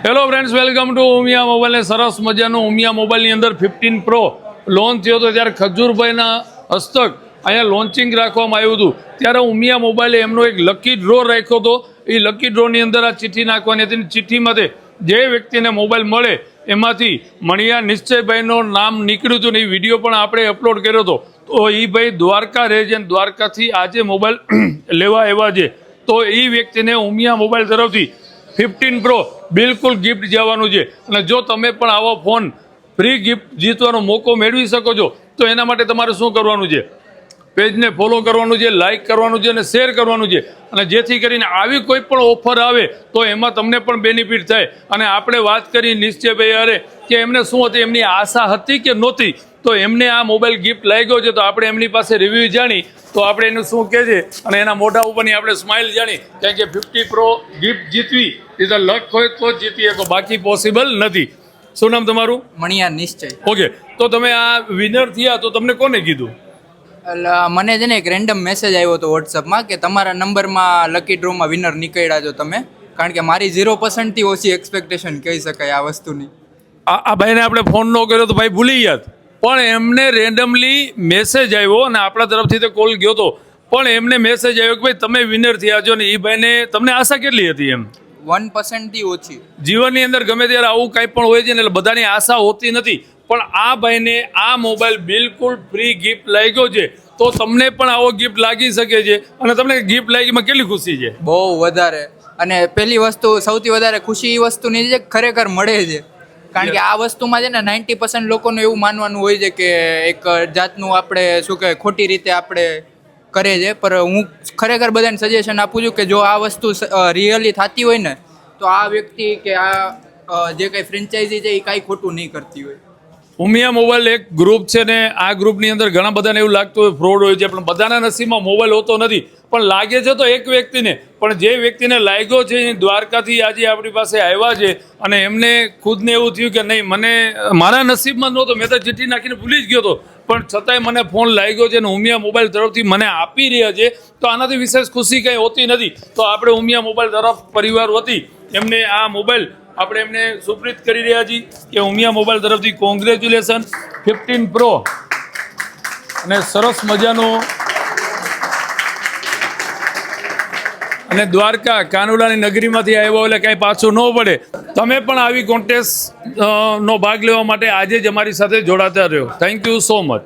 Hello friends, welcome to Umiya mobile. ને સરસ મજાનું ઉમિયા મોબાઈલની અંદર 15 પ્રો લોન્ચ થયો હતો ત્યારે ખજૂરભાઈના હસ્તક અહીંયા લોન્ચિંગ રાખવામાં આવ્યું હતું. ત્યારે ઉમિયા મોબાઈલે એમનો એક લકી ડ્રો રાખ્યો હતો. એ લકી ડ્રોની અંદર આ ચિઠ્ઠી નાખવાની હતી. ચિઠ્ઠીમાંથી જે વ્યક્તિને મોબાઈલ મળે એમાંથી મણિયા નિશ્ચયભાઈનું નામ નીકળ્યું હતું ને એ વિડીયો પણ આપણે અપલોડ કર્યો હતો. તો એ ભાઈ દ્વારકા રહે છે અને દ્વારકાથી આજે મોબાઈલ લેવા આવ્યા છે. તો એ વ્યક્તિને ઉમિયા મોબાઈલ તરફથી 15 પ્રો બિલકુલ ગિફ્ટ જવાનું છે. અને જો તમે પણ આવો ફોન ફ્રી ગિફ્ટ જીતવાનો મોકો મેળવી શકો છો તો એના માટે તમારે શું કરવાનું છે? પેજને ફોલો કરવાનું છે, લાઇક કરવાનું છે અને શેર કરવાનું છે. અને જેથી કરીને આવી કોઈ પણ ઓફર આવે તો એમાં તમને પણ બેનિફિટ થાય. અને આપણે વાત કરી નિશ્ચયભાઈ અરે કે એમને શું હતી, એમની આશા હતી કે નહોતી, તો એમને આ મોબાઈલ ગિફ્ટ લાગ્યો છે. તો આપણે એમની પાસે રિવ્યૂ જાણી તો આપણે એનું શું કહે છે અને એના મોઢા ઉપરની આપણે સ્માઇલ જાણી. કારણ કે 50 પ્રો ગિફ્ટ જીતવી એ તો લક હોય તો જ જીતી શકો, બાકી પોસિબલ નથી. શું નામ તમારું? મણિયા નિશ્ચય. ઓકે, તો તમે આ વિનર થયા તો તમને કોને કીધું? એટલે મને છે ને એક રેન્ડમ મેસેજ આવ્યો હતો વોટ્સઅપમાં કે તમારા નંબરમાં લકી ડ્રોમાં વિનર નીકળ્યા છો તમે. કારણ કે મારી 0% થી ઓછી એક્સપેક્ટેશન કહી શકાય આ વસ્તુની. આ ભાઈને આપણે ફોન ન કર્યો તો ભાઈ ભૂલી ગયા, પણ એમને રેન્ડમલી મેસેજ આવ્યો અને આપણા તરફથી તો કોલ ગયો હતો. પણ એમને મેસેજ આવ્યો કે ભાઈ તમે વિનર થયા છો. ને એ ભાઈને તમને આશા કેટલી હતી? એમ 1% થી ઓછી. જીવનની અંદર ગમે ત્યારે આવું કંઈ પણ હોય છે ને, એટલે બધાની આશા હોતી નથી. પણ આ ભાઈને આ મોબાઈલ બિલકુલ ફ્રી ગિફ્ટ લાગ્યો છે. તો તમને પણ આવો ગિફ્ટ લાગી શકે છે. અને તમને ગિફ્ટ લાગીમાં કેટલી ખુશી છે? બહુ વધારે. અને પહેલી વસ્તુ સૌથી વધારે ખુશી એ વસ્તુની છે ખરેખર મળે છે. કારણ કે આ વસ્તુમાં છે ને 90% લોકોનું એવું માનવાનું હોય છે કે એક જાતનું આપણે શું કહેવાય ખોટી રીતે આપણે કરે છે. પર હું ખરેખર બધાને સજેશન આપું છું કે જો આ વસ્તુ રિયલી થતી હોય ને તો આ વ્યક્તિ કે આ જે કંઈ ફ્રેન્ચાઇઝી છે એ કાંઈ ખોટું નહીં કરતી હોય. ઉમિયા મોબાઈલ એક ગ્રુપ છે ને આ ગ્રુપની અંદર ઘણા બધાને એવું લાગતું હોય ફ્રોડ હોય છે, પણ બધાના નસીબમાં મોબાઈલ હોતો નથી. પણ લાગે છે તો એક વ્યક્તિને, પણ જે વ્યક્તિને લાગ્યો છે એ દ્વારકાથી આજે આપણી પાસે આવ્યા છે. અને એમને ખુદને એવું થયું કે નહીં, મને મારા નસીબમાં નહોતો, મેં તો ચિઠ્ઠી નાખીને ભૂલી જ ગયો હતો, પણ છતાંય મને ફોન લાગ્યો છે અને ઉમિયા મોબાઈલ તરફથી મને આપી રહ્યા છે. તો આનાથી વિશેષ ખુશી કંઈ હોતી નથી. તો આપણે ઉમિયા મોબાઈલ તરફ પરિવાર વતી એમને આ મોબાઈલ આપણે એમને સુપ્રીત કરી રહ્યા છીએ કે ઉમિયા મોબાઈલ તરફથી કોંગ્રેચ્યુલેશન 15 પ્રો. અને સરસ મજાનું અને દ્વારકા કાનુડાની નગરીમાંથી આવ્યો એટલે કાંઈ પાછું ન પડે. તમે પણ આવી કોન્ટેસ્ટ નો ભાગ લેવા માટે આજે જ અમારી સાથે જોડાતા રહ્યો. Thank you so much.